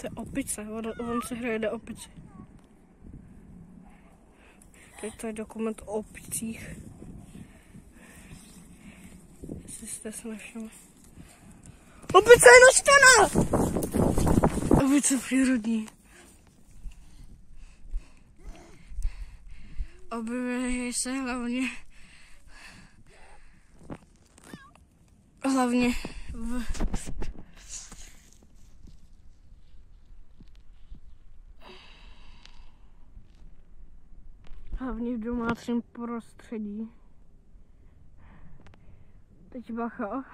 To je opice, on se hraje do opici. Teď to je dokument o opicích. Jestli jste se nevšimli. Opice je naštvaná! Opice přírodní. Objevují se hlavně v domácím prostředí. Teď bacha.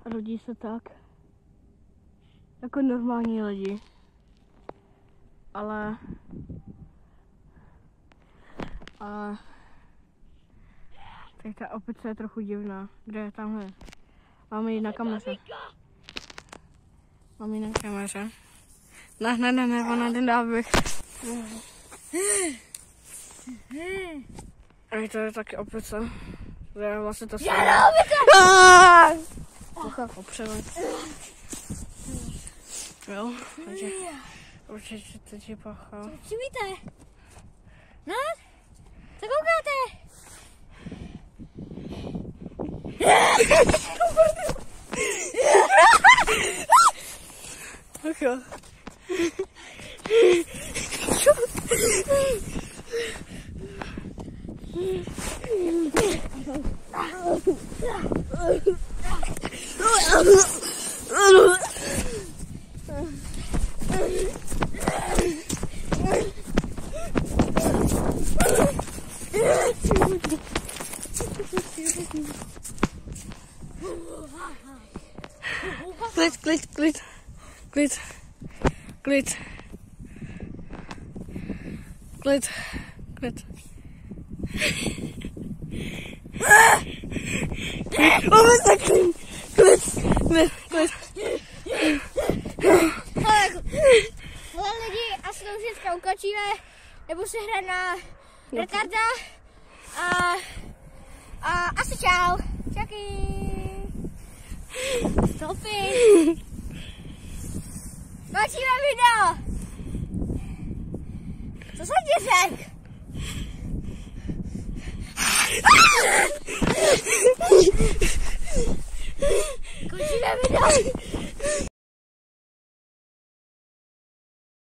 Rodí se tak. Jako normální lidi. Ale teď ta opice je trochu divná. Kde je tamhle? Máme ji na kameře. Mám ji na kameře. Ne, ona nedá bych. A to je taky opice. To je vlastně to samé. Bacha, opřeme. Jo, takže určitě teď je bacha. Co víte? No? Co koukáte? Tak jo. Klid. Hele lidi, asi to už dneska ukončíme, nebo se hraje na retarda a asi čau. Čaky. Stopy. Končíme video. Co jsem ti řekl? Končíme video.